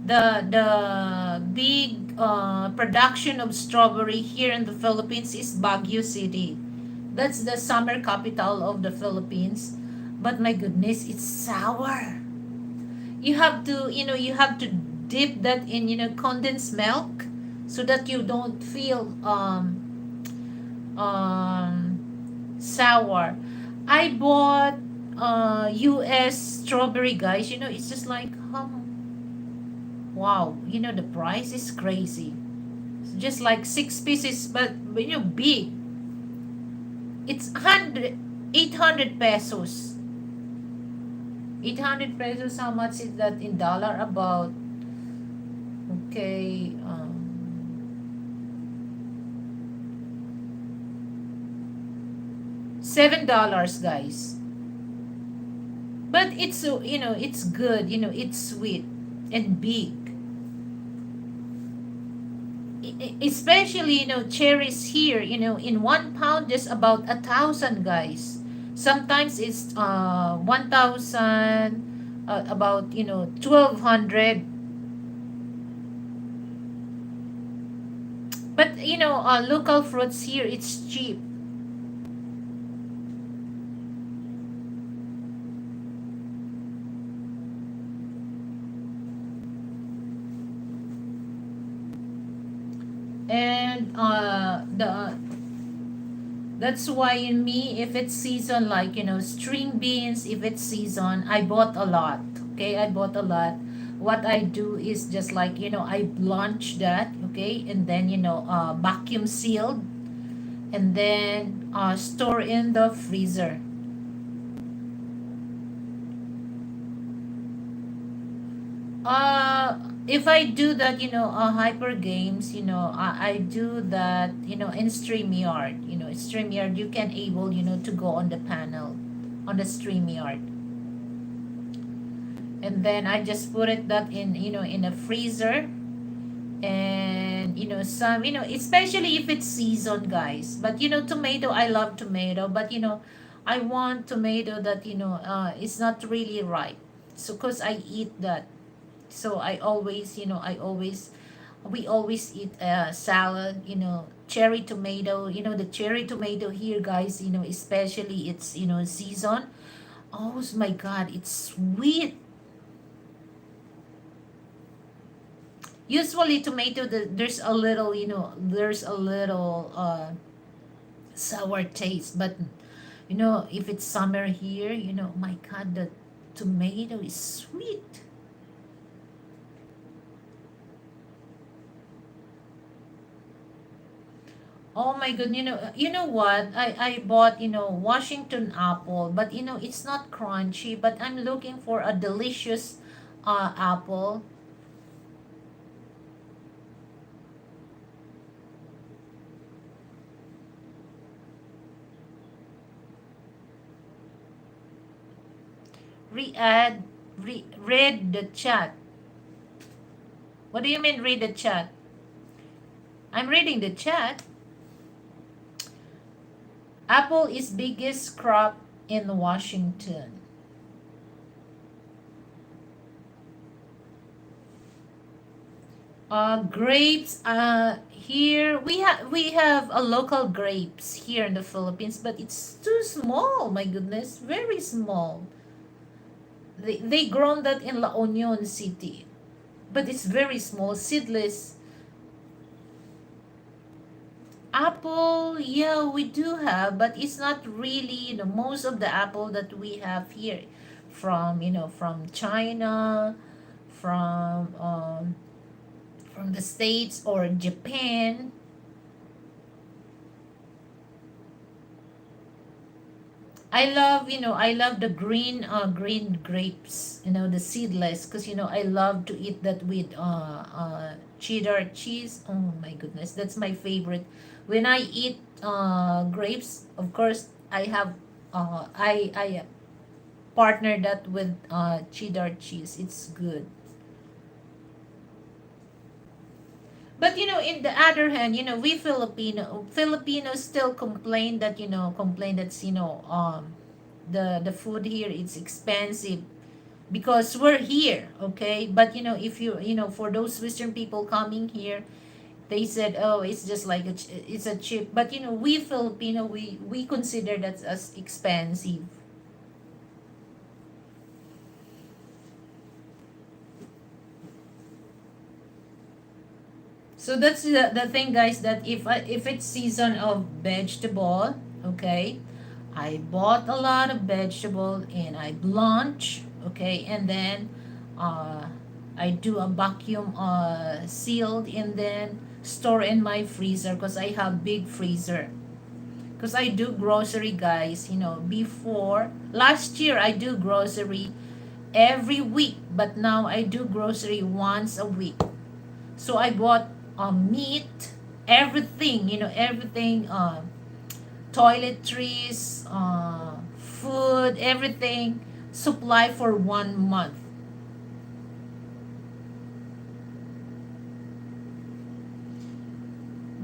A: the big production of strawberry here in the Philippines is Baguio City. That's the summer capital of the Philippines. But my goodness, it's sour. You have to dip that in condensed milk, so that you don't feel sour. I bought US strawberry, guys. It's just like, wow, the price is crazy. It's just like 6 pieces, but big. It's 800 pesos. 800 pesos, how much is that in dollar? About, okay, $7, guys. But it's so, it's good, it's sweet and big. Especially, cherries here, in 1 pound, just about 1,000, guys. Sometimes it's 1,000, about 1,200. But local fruits here, it's cheap. And the that's why, in me, if it's season, like string beans, if it's season, I bought a lot. Okay, I bought a lot. What I do is just like, I blanch that, okay, and then vacuum sealed, and then store in the freezer. Uh, if I do that, hyper games, I do that, in StreamYard. StreamYard, you can able, to go on the panel, on the StreamYard. And then I just put it that in, in a freezer. And, some, especially if it's season, guys. But, tomato, I love tomato. But, I want tomato that, is not really ripe. So, because I eat that. So I always, we always eat salad, cherry tomato, the cherry tomato here, guys, especially it's, season. Oh my God, it's sweet. Usually tomato, there's a little, there's a little sour taste. But, if it's summer here, my God, the tomato is sweet. Oh my god, you know what? I bought, Washington apple, but it's not crunchy, but I'm looking for a delicious apple. Read the chat. What do you mean read the chat? I'm reading the chat. Apple is biggest crop in Washington. Grapes. Here we have a local grapes here in the Philippines, but it's too small. My goodness, very small. They grown that in La Union City, but it's very small, seedless. Apple, yeah, we do have, but it's not really, most of the apple that we have here from, from China, from from the States or Japan. I love the green grapes, the seedless, because I love to eat that with cheddar cheese. Oh my goodness, that's my favorite. When I eat grapes, of course, I partner that with cheddar cheese. It's good. But in the other hand, we Filipinos still complain that's the food here is expensive because we're here, okay? But if for those Western people coming here, they said, oh, it's just like it's a cheap. But we Filipino, we consider that as expensive. So that's the thing, guys, that if it's season of vegetable, okay, I bought a lot of vegetable and I blanch, okay, and then uh, I do a vacuum sealed and then store in my freezer because I have big freezer. Because I do grocery, guys, before last year I do grocery every week, but now I do grocery once a week. So I bought meat, everything, everything, toiletries, food, everything, supply for 1 month.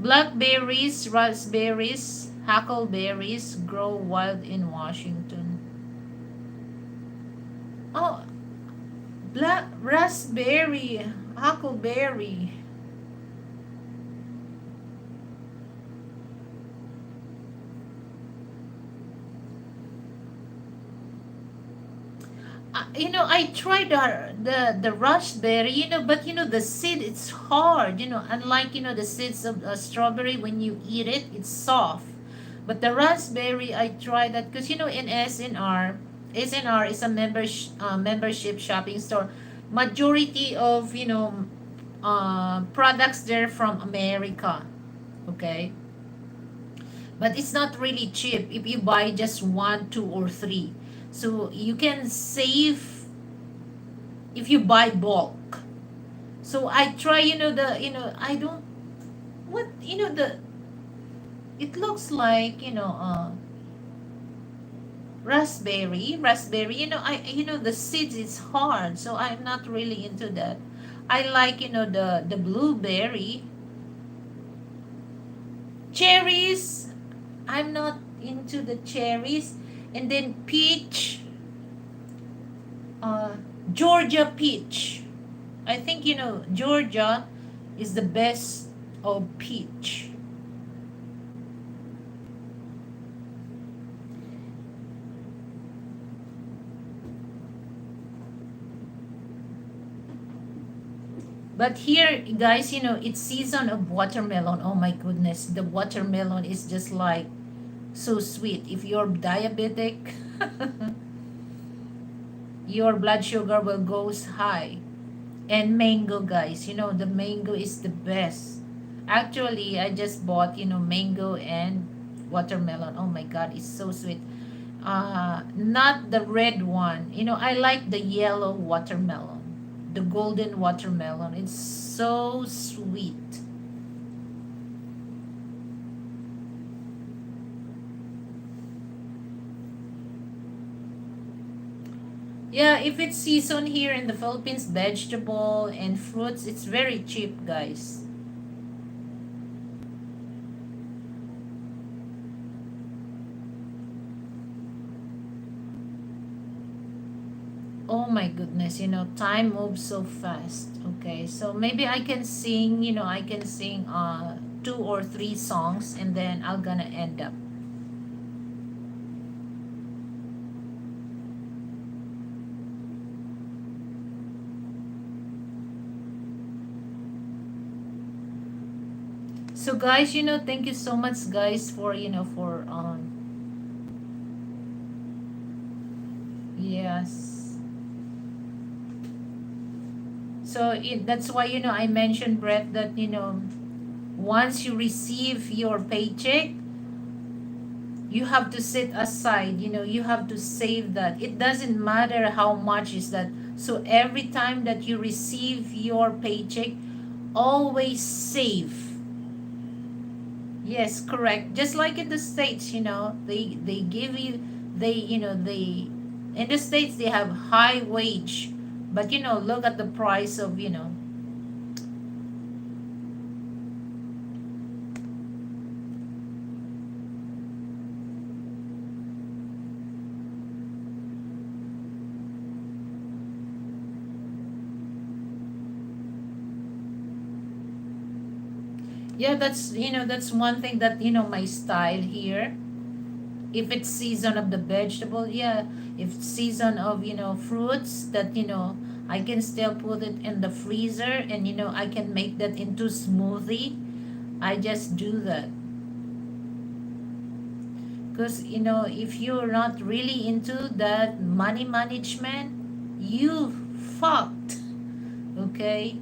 A: Blackberries, raspberries, huckleberries grow wild in Washington. Oh, black raspberry, huckleberry. I tried the raspberry, but the seed it's hard, unlike the seeds of strawberry when you eat it, it's soft. But the raspberry, I tried that because in SNR is a membership shopping store. Majority of products there from America, okay, but it's not really cheap if you buy just one, two, or three. So you can save if you buy bulk. So I try, I don't, what, it looks like, raspberry, the seeds is hard, so I'm not really into that. I like, the blueberry. Cherries, I'm not into the cherries. And then peach, uh, Georgia peach. I think, Georgia is the best of peach. But here, guys, it's season of watermelon. Oh my goodness, the watermelon is just like so sweet. If you're diabetic, your blood sugar will goes high. And mango, guys, the mango is the best. Actually, I just bought, mango and watermelon. Oh my god, it's so sweet. Not the red one. I like the yellow watermelon, the golden watermelon. It's so sweet. Yeah, if it's season here in the Philippines, vegetable and fruits, it's very cheap, guys. Oh my goodness, time moves so fast. Okay, so maybe I can sing, I can sing two or three songs and then I'm gonna end up. So guys, thank you so much guys for, for yes. So that's why, I mentioned, Brett, that, once you receive your paycheck, you have to set aside, you have to save that. It doesn't matter how much is that. So every time that you receive your paycheck, always save. Yes, correct. Just like in the States, they give you, they in the States they have high wage, but look at the price of, yeah, that's one thing that, my style here. If it's season of the vegetable, yeah. If it's season of, fruits, that, I can still put it in the freezer and, I can make that into smoothie. I just do that. Because, if you're not really into that money management, you fucked. Okay?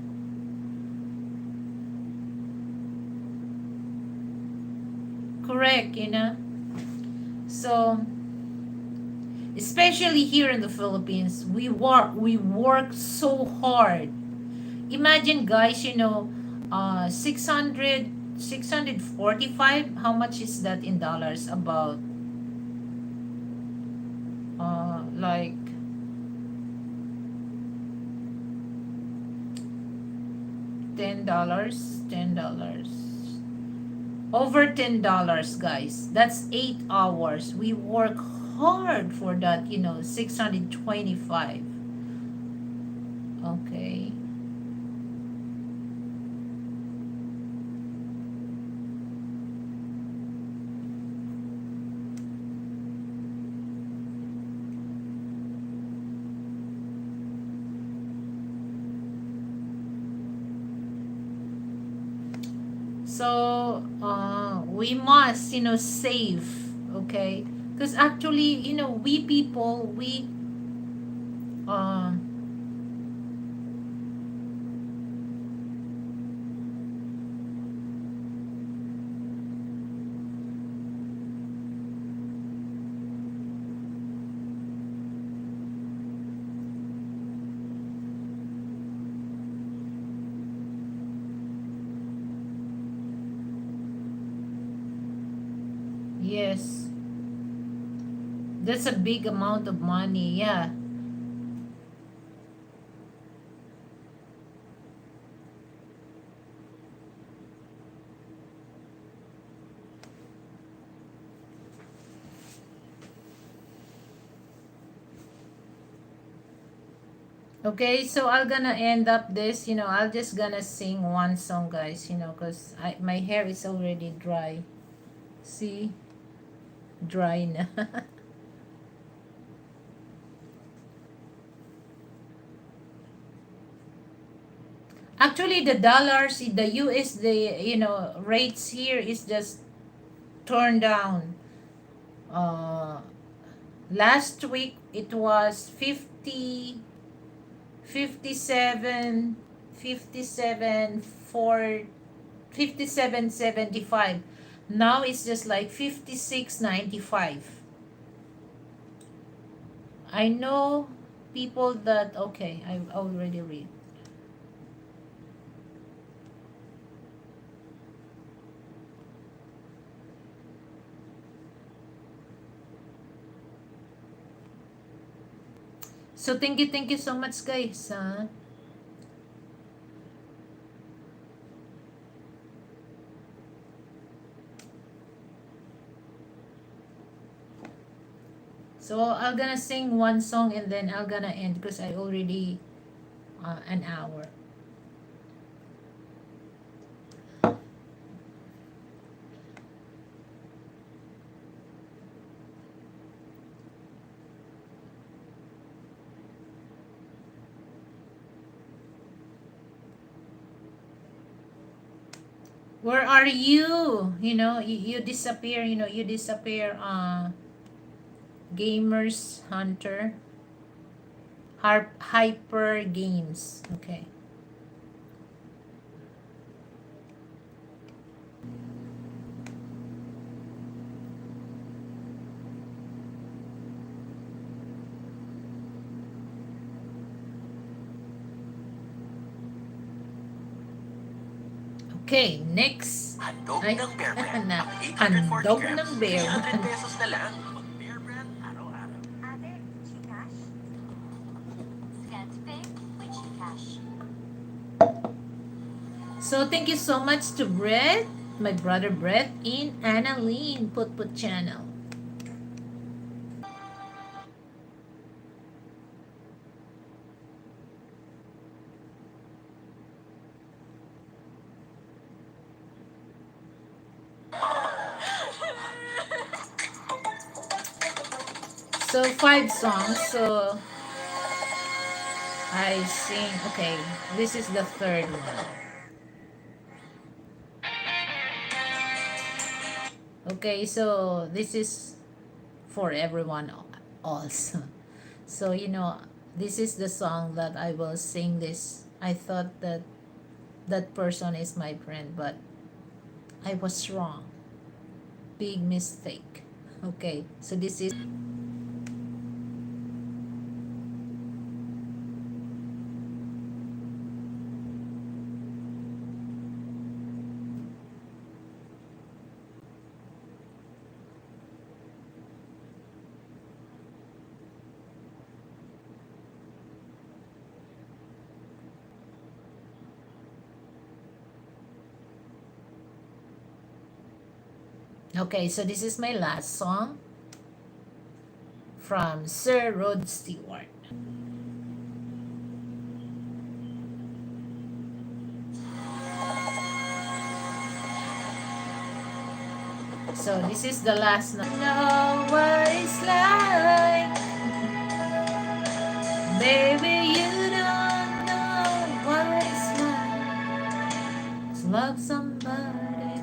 A: Correct, So, especially here in the Philippines, we work so hard. Imagine, guys, 645. How much is that in dollars? About like $10, over $10, guys. That's 8 hours. We work hard for that, 625. Okay. So we must, save, okay? Because actually, we people, uh, Yes. That's a big amount of money. Yeah. Okay, so I'm gonna end up this, I'll just gonna sing one song, guys, because my hair is already dry. See? Dry na. Actually, the dollars, the USD, rates here is just turned down. Uh, Last week it was 57, 57, 57.75. Now it's just like 56.95. I know people that, okay, I already read. So thank you so much, guys. So I'm gonna sing one song and then I'm gonna end because I already an hour. Where are you? You disappear. You disappear. Gamers Hunter. Hyper Games. Okay. Okay, next.
B: Handog
A: Ay,
B: ng Bear Brand.
A: na,
B: Ang 840
A: handog
B: grams,
A: ng bear.
B: 300 pesos na lang. Bear Brand, araw-araw.
C: Ate, Gcash? Scan to pay with Gcash.
A: So thank you so much to Brett, my brother Brett in Annalene Put channel. So 5 songs. So I sing. Okay, this is the third one. Okay, so this is for everyone also. So this is the song that I will sing this. I thought that that person is my friend, but I was wrong. Big mistake. Okay, so this is. Okay, so this is my last song from Sir Rod Stewart. So this is the last note. Know what it's like, baby. You don't know what it's like to love somebody,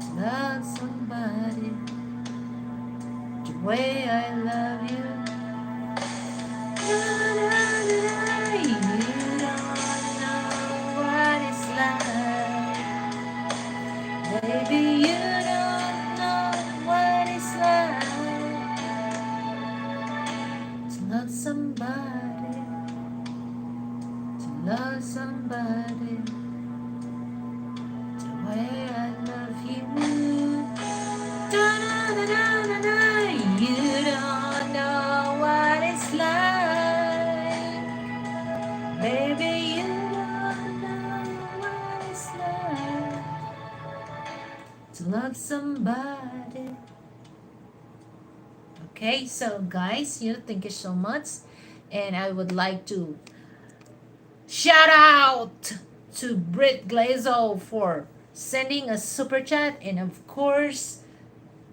A: to love somebody the way I love you. You don't know what it's like, baby. You don't know what it's like to love somebody, to love somebody the way I love you. love somebody. Okay, so guys, thank you so much. And I would like to shout out to Brit Glazo for sending a super chat. And of course,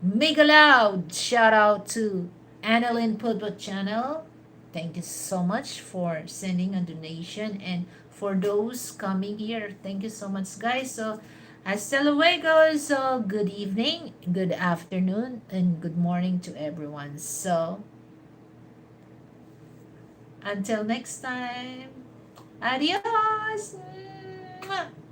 A: mega loud shout out to Annalyn Pudbot channel. Thank you so much for sending a donation. And for those coming here, thank you so much, guys. So, hasta luego. So, good evening, good afternoon, and good morning to everyone. So, until next time, adios. Mwah.